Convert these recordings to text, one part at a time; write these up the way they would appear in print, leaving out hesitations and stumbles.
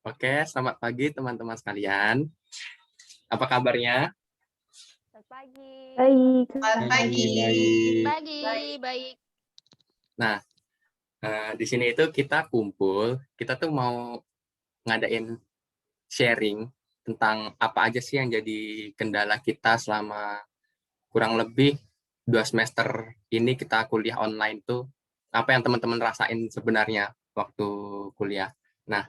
Oke, selamat pagi teman-teman sekalian. Apa kabarnya? Selamat pagi. Baik. Selamat pagi. Baik. Nah, di sini itu kita kumpul, kita tuh mau ngadain sharing tentang apa aja sih yang jadi kendala kita selama kurang lebih 2 semester ini kita kuliah online tuh, apa yang teman-teman rasain sebenarnya waktu kuliah. Nah,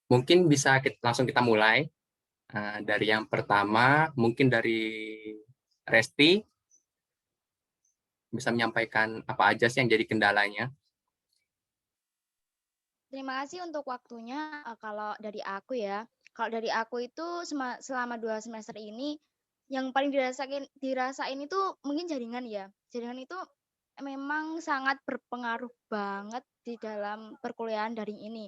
mungkin bisa langsung kita mulai. Dari yang pertama, mungkin dari Resti, bisa menyampaikan apa aja sih yang jadi kendalanya? Terima kasih untuk waktunya. Kalau dari aku itu selama 2 semester ini yang paling dirasain itu mungkin jaringan ya. Jaringan itu memang sangat berpengaruh banget di dalam perkuliahan daring ini.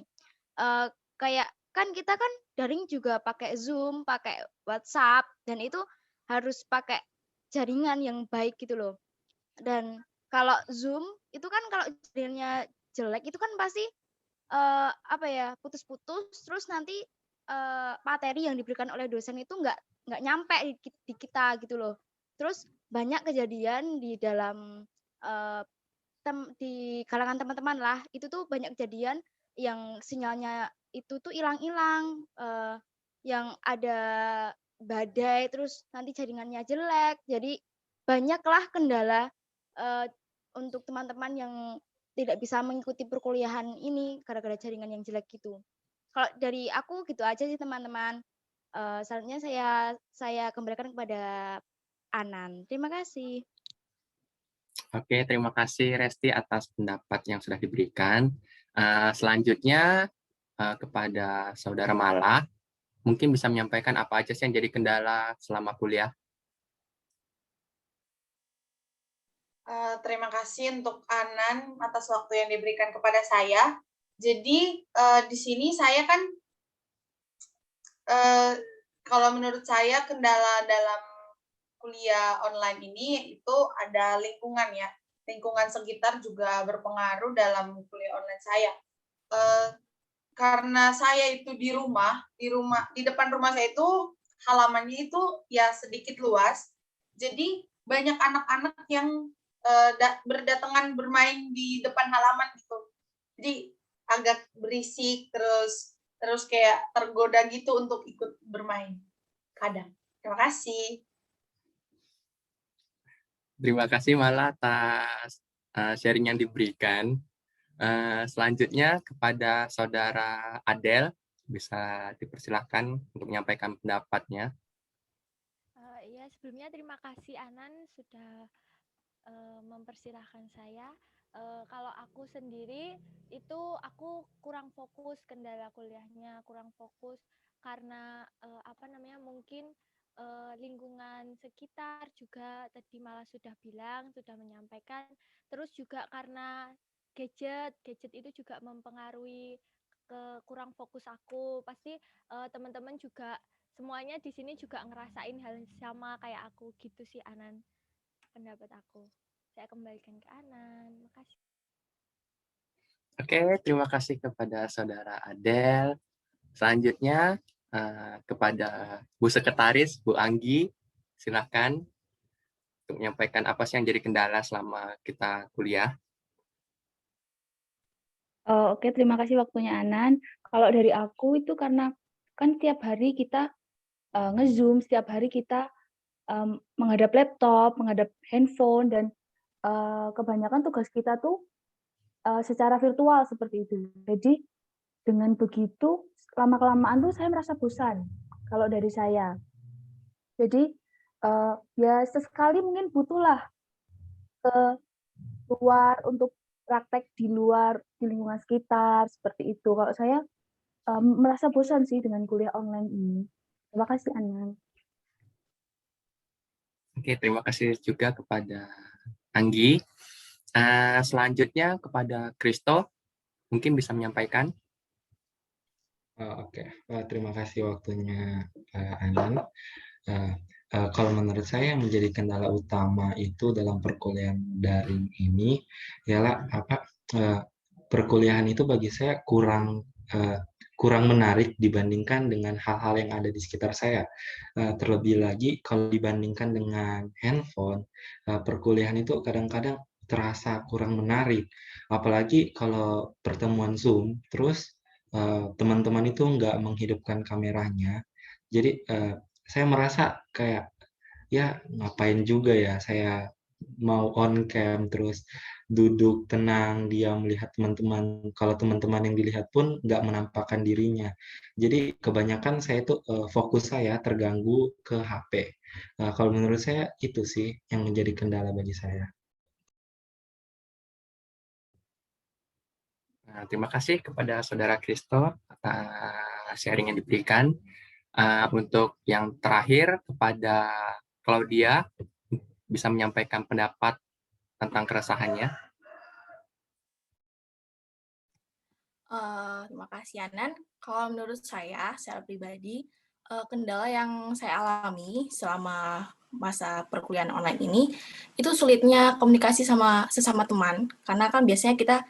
Kayak kan kita kan daring juga pakai Zoom, pakai WhatsApp, dan itu harus pakai jaringan yang baik gitu loh. Dan kalau Zoom itu kan kalau jaringannya jelek itu kan pasti putus-putus, terus nanti materi yang diberikan oleh dosen itu nggak nyampe di kita gitu loh. Terus banyak kejadian di dalam di kalangan teman-teman lah, itu tuh banyak kejadian yang sinyalnya itu tuh hilang-hilang, yang ada badai, terus nanti jaringannya jelek. Jadi banyaklah kendala untuk teman-teman yang tidak bisa mengikuti perkuliahan ini gara-gara jaringan yang jelek gitu. Kalau dari aku gitu aja sih teman-teman. Selanjutnya saya kembalikan kepada Anan. Terima kasih. Oke, terima kasih Resti atas pendapat yang sudah diberikan. Selanjutnya kepada Saudara Mala, mungkin bisa menyampaikan apa aja sih yang jadi kendala selama kuliah? Terima kasih untuk Anan atas waktu yang diberikan kepada saya. Jadi di sini saya kan kalau menurut saya kendala dalam kuliah online ini itu ada lingkungan ya. Lingkungan sekitar juga berpengaruh dalam kuliah online saya. Karena saya itu di depan rumah saya itu halamannya itu ya sedikit luas. Jadi banyak anak-anak yang berdatangan bermain di depan halaman gitu. Jadi agak berisik, terus kayak tergoda gitu untuk ikut bermain kadang. Terima kasih. Terima kasih Mala atas sharing yang diberikan. Selanjutnya kepada Saudara Adel, bisa dipersilahkan untuk menyampaikan pendapatnya. Iya, sebelumnya terima kasih Anan sudah mempersilahkan saya. Kalau aku sendiri itu aku kurang fokus, kendala kuliahnya kurang fokus karena mungkin lingkungan sekitar juga tadi malah sudah menyampaikan, terus juga karena gadget itu juga mempengaruhi ke kurang fokus aku. Pasti teman-teman juga semuanya di sini juga ngerasain hal sama kayak aku gitu sih Anan, pendapat aku. Saya kembalikan ke Anan. Makasih. Oke, terima kasih kepada Saudara Adel. Selanjutnya kepada Bu Sekretaris, Bu Anggi, silakan untuk menyampaikan apa sih yang jadi kendala selama kita kuliah. Oke, terima kasih waktunya Anan. Kalau dari aku itu karena kan tiap hari kita nge-Zoom, setiap hari kita menghadap laptop, menghadap handphone, dan kebanyakan tugas kita tuh secara virtual seperti itu. Jadi dengan begitu, lama-kelamaan tuh saya merasa bosan kalau dari saya. Jadi ya sesekali mungkin butuhlah ke luar untuk praktek di luar, di lingkungan sekitar, seperti itu. Kalau saya merasa bosan sih dengan kuliah online ini. Terima kasih, Anan. Oke, terima kasih juga kepada Anggi. Selanjutnya kepada Kristo, mungkin bisa menyampaikan. Oke, terima kasih waktunya Anan. Kalau menurut saya yang menjadi kendala utama itu dalam perkuliahan daring ini ialah perkuliahan itu bagi saya kurang menarik dibandingkan dengan hal-hal yang ada di sekitar saya. Terlebih lagi kalau dibandingkan dengan handphone, perkuliahan itu kadang-kadang terasa kurang menarik. Apalagi kalau pertemuan Zoom, terus teman-teman itu nggak menghidupkan kameranya. Jadi saya merasa kayak ya ngapain juga ya saya mau on cam terus duduk tenang diam melihat teman-teman, kalau teman-teman yang dilihat pun nggak menampakkan dirinya. Jadi kebanyakan saya itu fokus saya terganggu ke HP. Kalau menurut saya itu sih yang menjadi kendala bagi saya. Nah, terima kasih kepada Saudara Kristo atas sharing yang diberikan. Untuk yang terakhir kepada Claudia, bisa menyampaikan pendapat tentang keresahannya. Terima kasih Anan. Kalau menurut saya secara pribadi, kendala yang saya alami selama masa perkuliahan online ini, itu sulitnya komunikasi sama sesama teman. Karena kan biasanya kita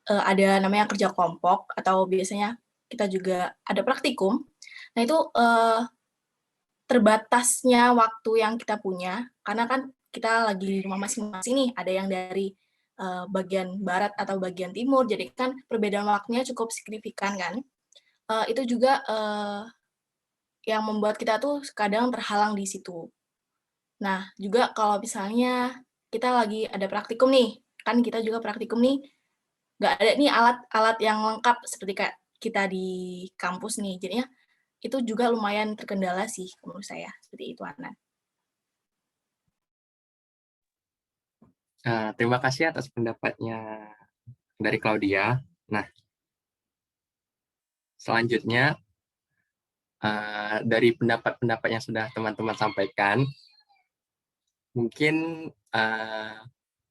ada namanya kerja kelompok, atau biasanya kita juga ada praktikum. Nah itu terbatasnya waktu yang kita punya, karena kan kita lagi di rumah masing-masing nih, ada yang dari bagian barat atau bagian timur, jadi kan perbedaan waktunya cukup signifikan kan. Itu juga yang membuat kita tuh kadang terhalang di situ. Nah, juga kalau misalnya kita lagi ada praktikum nih, kan kita juga praktikum nih, nggak ada nih alat-alat yang lengkap seperti kayak kita di kampus nih, jadinya itu juga lumayan terkendala sih menurut saya, seperti itu Ana. Terima kasih atas pendapatnya dari Claudia. Nah, selanjutnya dari pendapat-pendapat yang sudah teman-teman sampaikan, mungkin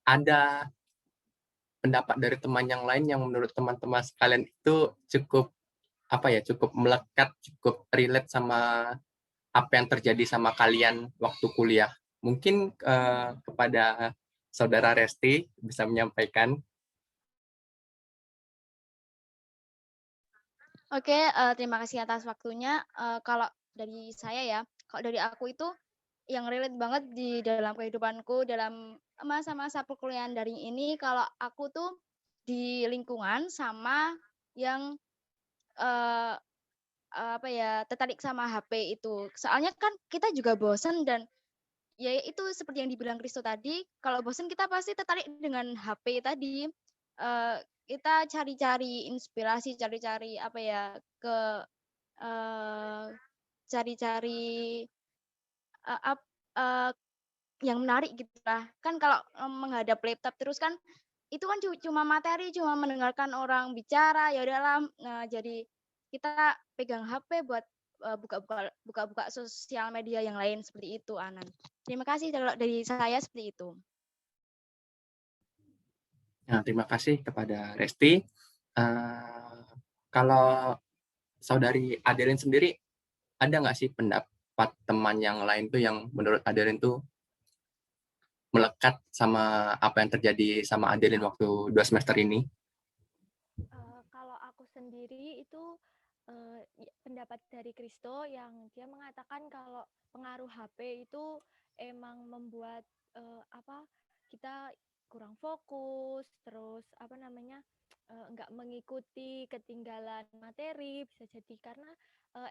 ada pendapat dari teman yang lain yang menurut teman-teman sekalian itu cukup cukup melekat, cukup relate sama apa yang terjadi sama kalian waktu kuliah. Mungkin kepada Saudara Resti bisa menyampaikan. Oke, terima kasih atas waktunya. Kalau dari saya ya, kalau dari aku itu yang relate banget di dalam kehidupanku dalam masa-masa perkuliahan daring ini, kalau aku tuh di lingkungan sama yang tertarik sama HP itu. Soalnya kan kita juga bosen dan ya itu seperti yang dibilang Kristo tadi, kalau bosen kita pasti tertarik dengan HP tadi. Kita cari-cari inspirasi, cari-cari cari-cari yang menarik gitulah. Kan kalau menghadap laptop terus kan itu kan cuma materi, cuma mendengarkan orang bicara, ya udahlah. Nah, jadi kita pegang HP buat buka-buka sosial media yang lain seperti itu, Anan. Terima kasih kalau dari saya seperti itu. Nah, terima kasih kepada Resti. Kalau Saudari Adeline sendiri, ada nggak sih pendapat teman yang lain tuh yang menurut Adeline tuh melekat sama apa yang terjadi sama Adeline waktu 2 semester ini? Kalau aku sendiri itu pendapat dari Kristo yang dia mengatakan kalau pengaruh HP itu emang membuat kita kurang fokus, terus nggak mengikuti, ketinggalan materi, bisa jadi karena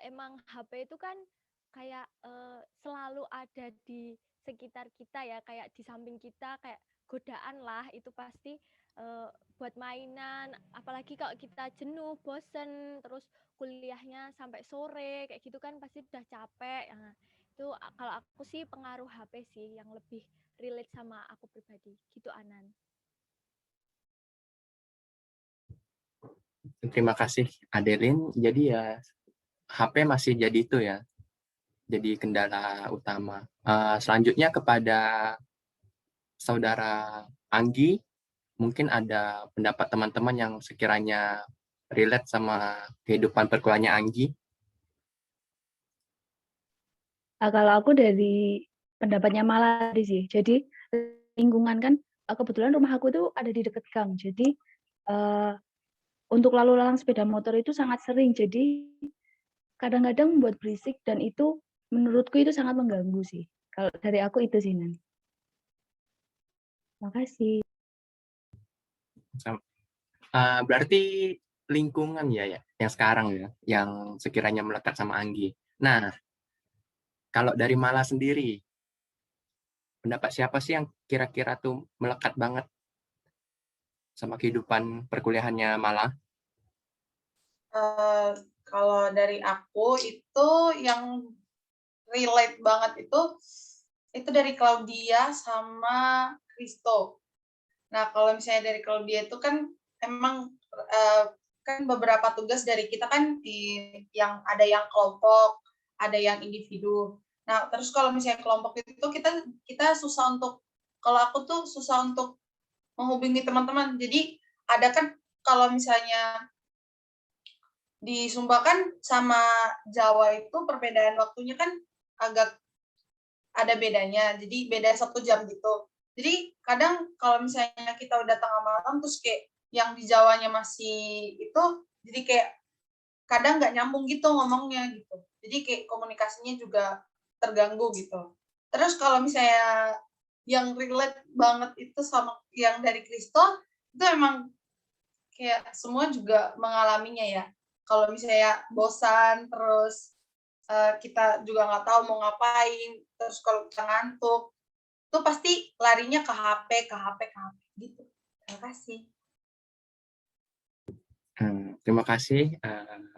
emang HP itu kan kayak selalu ada di sekitar kita ya, kayak di samping kita, kayak godaan lah, itu pasti buat mainan, apalagi kalau kita jenuh, bosen, terus kuliahnya sampai sore, kayak gitu kan pasti udah capek. Nah, itu kalau aku sih pengaruh HP sih yang lebih relate sama aku pribadi, gitu Anan. Terima kasih Adeline. Jadi ya HP masih jadi itu ya, jadi kendala utama. Selanjutnya kepada Saudara Anggi, mungkin ada pendapat teman-teman yang sekiranya relate sama kehidupan perkuliahannya Anggi. Kalau aku dari pendapatnya malah sih. Jadi lingkungan kan kebetulan rumah aku tuh ada di dekat gang. Jadi untuk lalu lalang sepeda motor itu sangat sering. Jadi kadang-kadang membuat berisik dan itu menurutku itu sangat mengganggu sih. Kalau dari aku itu sih, Nan. Makasih. Berarti lingkungan ya yang sekarang ya, yang sekiranya melekat sama Anggi. Nah, kalau dari Mala sendiri, pendapat siapa sih yang kira-kira tuh melekat banget sama kehidupan perkuliahannya Mala? Kalau dari aku itu yang relate banget itu dari Claudia sama Kristo. Nah, kalau misalnya dari Claudia itu kan emang kan beberapa tugas dari kita kan yang ada yang kelompok, ada yang individu. Nah, terus kalau misalnya kelompok itu kita susah untuk, kalau aku tuh susah untuk menghubungi teman-teman. Jadi ada kan kalau misalnya di Sumba kan sama Jawa itu perbedaan waktunya kan agak ada bedanya, jadi beda 1 jam gitu. Jadi kadang kalau misalnya kita udah tengah malam terus kayak yang di Jawanya masih itu, jadi kayak kadang nggak nyambung gitu ngomongnya gitu. Jadi kayak komunikasinya juga terganggu gitu. Terus kalau misalnya yang relate banget itu sama yang dari Kristo, itu emang kayak semua juga mengalaminya ya. Kalau misalnya bosan, terus kita juga nggak tahu mau ngapain, terus kalau kita ngantuk, tuh pasti larinya ke HP gitu. Terima kasih. Terima kasih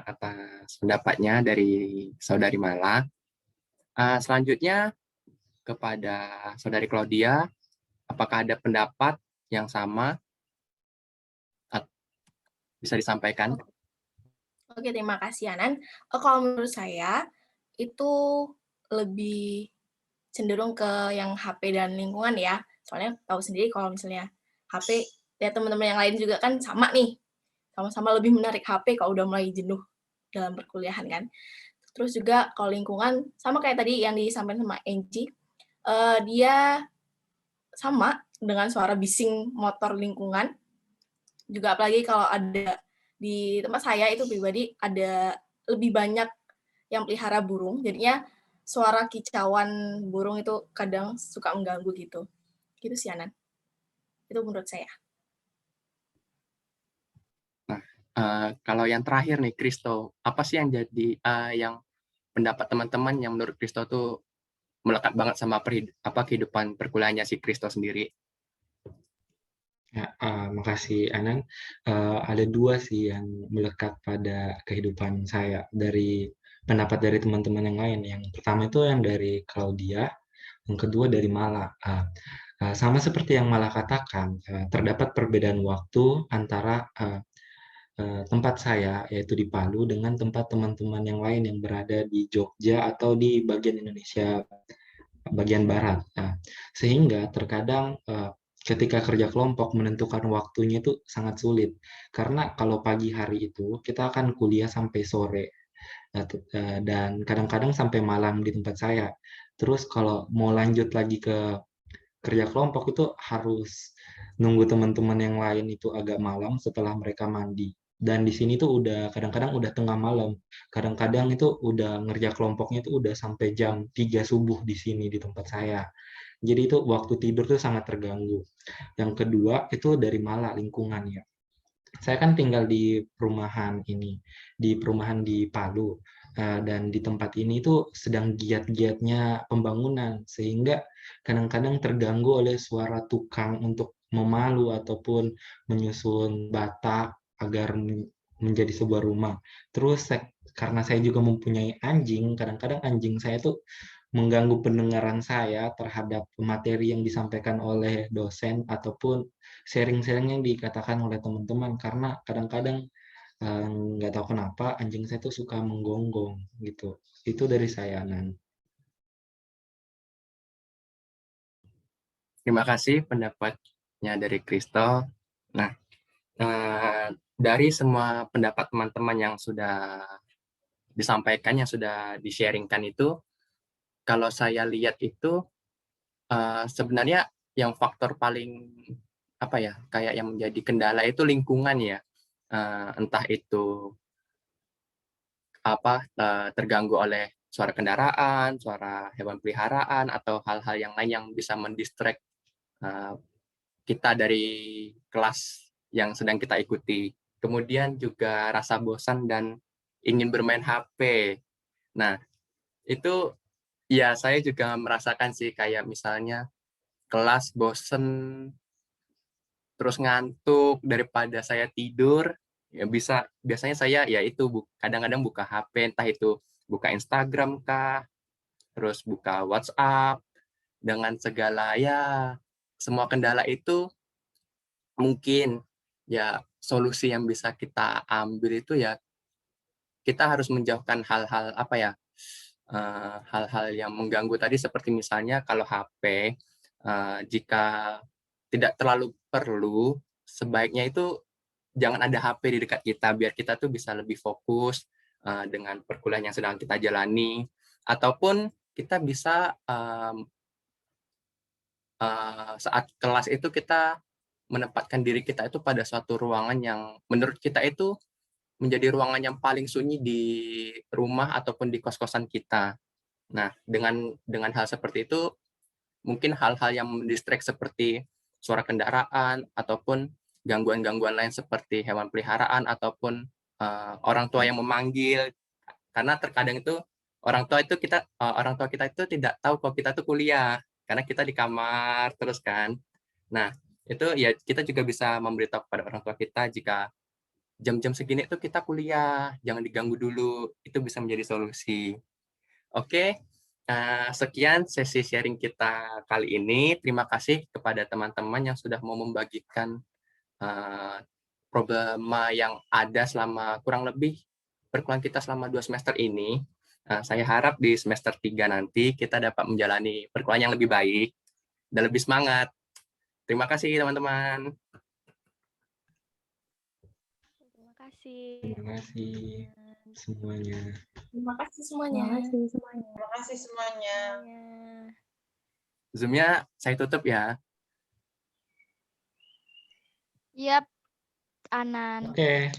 atas pendapatnya dari Saudari Mala. Selanjutnya kepada Saudari Claudia, apakah ada pendapat yang sama? Bisa disampaikan? Oke, terima kasih Anan. Kalau menurut saya itu lebih cenderung ke yang HP dan lingkungan ya. Soalnya tahu sendiri kalau misalnya HP, ya teman-teman yang lain juga kan sama nih. Sama-sama lebih menarik HP kalau udah mulai jenuh dalam perkuliahan kan. Terus juga kalau lingkungan, sama kayak tadi yang disampaikan sama Angie, dia sama dengan suara bising motor lingkungan. Juga apalagi kalau ada di tempat saya itu pribadi ada lebih banyak yang pelihara burung, jadinya suara kicauan burung itu kadang suka mengganggu gitu. Gitu sih, Anan. Itu menurut saya. Nah, kalau yang terakhir nih, Kristo, apa sih yang jadi yang pendapat teman-teman yang menurut Kristo tuh melekat banget sama kehidupan perkuliahannya si Kristo sendiri? Ya, makasih Anan. Ada 2 sih yang melekat pada kehidupan saya dari pendapat dari teman-teman yang lain. Yang pertama itu yang dari Claudia, yang kedua dari Mala. Sama seperti yang Mala katakan, terdapat perbedaan waktu antara tempat saya, yaitu di Palu, dengan tempat teman-teman yang lain yang berada di Jogja atau di bagian Indonesia bagian barat. Nah, sehingga terkadang ketika kerja kelompok menentukan waktunya itu sangat sulit. Karena kalau pagi hari itu kita akan kuliah sampai sore dan kadang-kadang sampai malam di tempat saya. Terus kalau mau lanjut lagi ke kerja kelompok itu harus nunggu teman-teman yang lain itu agak malam setelah mereka mandi. Dan di sini tuh udah kadang-kadang udah tengah malam. Kadang-kadang itu udah ngerja kelompoknya itu udah sampai jam 3 subuh di sini di tempat saya. Jadi itu waktu tidur tuh sangat terganggu. Yang kedua itu dari Malang lingkungannya. Saya kan tinggal di perumahan ini, di perumahan di Palu. Dan di tempat ini tuh sedang giat-giatnya pembangunan, sehingga kadang-kadang terganggu oleh suara tukang untuk memalu ataupun menyusun bata agar menjadi sebuah rumah. Terus karena saya juga mempunyai anjing, kadang-kadang anjing saya tuh mengganggu pendengaran saya terhadap materi yang disampaikan oleh dosen ataupun sharing-sharing yang dikatakan oleh teman-teman, karena kadang-kadang nggak tahu kenapa anjing saya tuh suka menggonggong gitu. Itu dari saya, Nan. Terima kasih pendapatnya dari Kristo. Nah, dari semua pendapat teman-teman yang sudah disampaikan, yang sudah di-sharingkan itu, kalau saya lihat itu sebenarnya yang faktor paling kayak yang menjadi kendala itu lingkungan ya. entah itu terganggu oleh suara kendaraan, suara hewan peliharaan, atau hal-hal yang lain yang bisa mendistract kita dari kelas yang sedang kita ikuti. Kemudian juga rasa bosan dan ingin bermain HP. Nah, itu ya saya juga merasakan sih, kayak misalnya kelas bosen, terus ngantuk, daripada saya tidur, ya biasanya saya ya itu kadang-kadang buka HP, entah itu buka Instagram kah, terus buka WhatsApp, dengan segala ya semua kendala itu. Mungkin ya solusi yang bisa kita ambil itu ya kita harus menjauhkan hal-hal hal-hal yang mengganggu tadi, seperti misalnya kalau HP, jika tidak terlalu perlu, sebaiknya itu jangan ada HP di dekat kita, biar kita tuh bisa lebih fokus dengan perkuliahan yang sedang kita jalani. Ataupun kita bisa saat kelas itu kita menempatkan diri kita itu pada suatu ruangan yang menurut kita itu menjadi ruangan yang paling sunyi di rumah ataupun di kos-kosan kita. Nah, dengan hal seperti itu, mungkin hal-hal yang mendistract seperti suara kendaraan ataupun gangguan-gangguan lain seperti hewan peliharaan ataupun orang tua yang memanggil. Karena terkadang itu orang tua kita itu tidak tahu kalau kita tuh kuliah karena kita di kamar terus kan. Nah, itu ya kita juga bisa memberitahu kepada orang tua kita jika jam-jam segini itu kita kuliah, jangan diganggu dulu, itu bisa menjadi solusi. Oke, sekian sesi sharing kita kali ini. Terima kasih kepada teman-teman yang sudah mau membagikan problema yang ada selama kurang lebih perkuliahan kita selama 2 semester ini. Saya harap di semester 3 nanti kita dapat menjalani perkuliahan yang lebih baik dan lebih semangat. Terima kasih teman-teman. Terima kasih. Terima kasih semuanya. Terima kasih Terima semuanya. kasih semuanya. Terima kasih semuanya. Zoom-nya saya tutup ya. Yap, Anan. Oke.